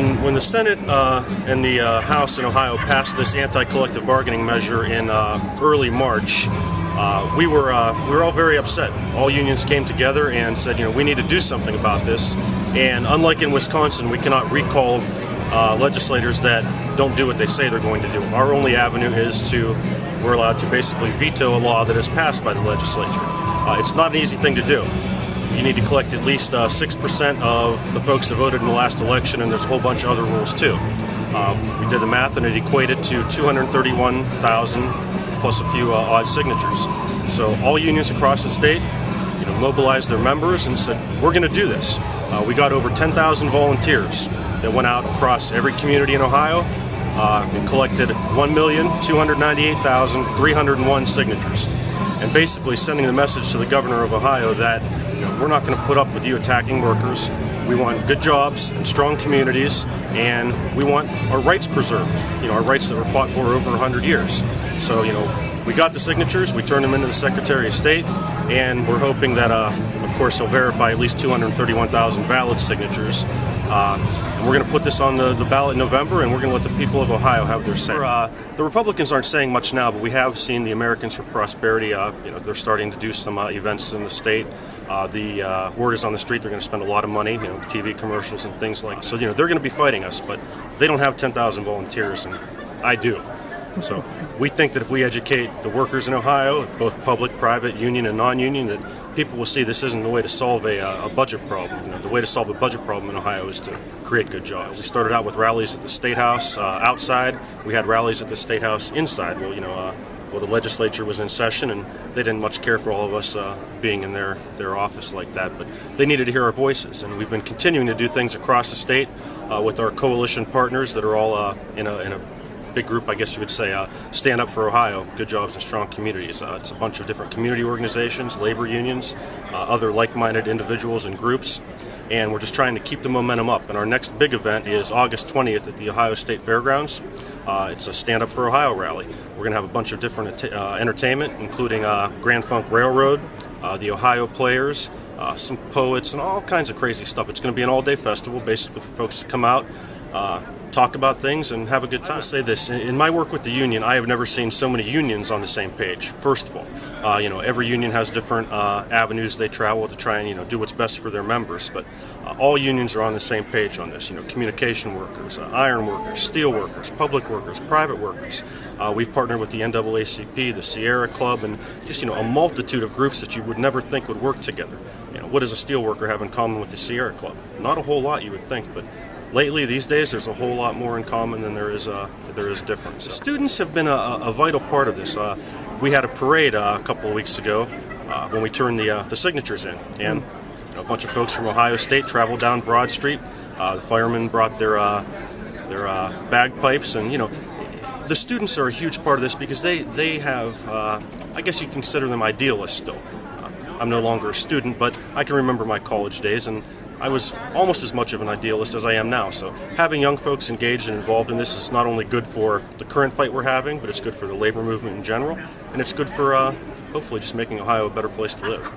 When the Senate and the House in Ohio passed this anti-collective bargaining measure in early March, we were all very upset. All unions came together and said, we need to do something about this. And unlike in Wisconsin, we cannot recall legislators that don't do what they say they're going to do. Our only avenue is we're allowed to basically veto a law that is passed by the legislature. It's not an easy thing to do. You need to collect at least 6% of the folks that voted in the last election, and there's a whole bunch of other rules too. We did the math, and it equated to 231,000 plus a few odd signatures. So all unions across the state, mobilized their members and said, we're going to do this. We got over 10,000 volunteers that went out across every community in Ohio and collected 1,298,301 signatures. And basically sending the message to the governor of Ohio that we're not going to put up with you attacking workers. We want good jobs and strong communities, and we want our rights preserved, our rights that were fought for over 100 years. So, we got the signatures, we turned them into the Secretary of State, and we're hoping that, of course, he'll verify at least 231,000 valid signatures. And we're going to put this on the ballot in November, and we're going to let the people of Ohio have their say. The Republicans aren't saying much now, but we have seen the Americans for Prosperity. They're starting to do some events in the state. The word is on the street they're going to spend a lot of money, TV commercials and things like that. So, they're going to be fighting us, but they don't have 10,000 volunteers, and I do. So we think that if we educate the workers in Ohio, both public, private, union, and non-union, that people will see this isn't the way to solve a budget problem. The way to solve a budget problem in Ohio is to create good jobs. We started out with rallies at the State House outside. We had rallies at the State House inside. Well, the legislature was in session, and they didn't much care for all of us being in their office like that. But they needed to hear our voices, and we've been continuing to do things across the state with our coalition partners that are all in a big group, I guess you would say, Stand Up for Ohio, Good Jobs and Strong Communities. It's a bunch of different community organizations, labor unions, other like-minded individuals and groups, and we're just trying to keep the momentum up. And our next big event is August 20th at the Ohio State Fairgrounds. It's a Stand Up for Ohio rally. We're going to have a bunch of different entertainment, including Grand Funk Railroad, the Ohio Players, some poets, and all kinds of crazy stuff. It's going to be an all-day festival, basically for folks to come out, talk about things and have a good time. I'll say this, in my work with the union, I have never seen so many unions on the same page. First of all, every union has different avenues they travel to try and do what's best for their members, but all unions are on the same page on this. Communication workers, iron workers, steel workers, public workers, private workers. We've partnered with the NAACP, the Sierra Club, and just a multitude of groups that you would never think would work together. What does a steel worker have in common with the Sierra Club? Not a whole lot, you would think, but lately, these days, there's a whole lot more in common than there is difference. The students have been a vital part of this. We had a parade a couple of weeks ago when we turned the signatures in, and a bunch of folks from Ohio State traveled down Broad Street. The firemen brought their bagpipes, and the students are a huge part of this because they have, I guess you consider them idealists still. I'm no longer a student, but I can remember my college days, and I was almost as much of an idealist as I am now. So having young folks engaged and involved in this is not only good for the current fight we're having, but it's good for the labor movement in general, and it's good for hopefully just making Ohio a better place to live.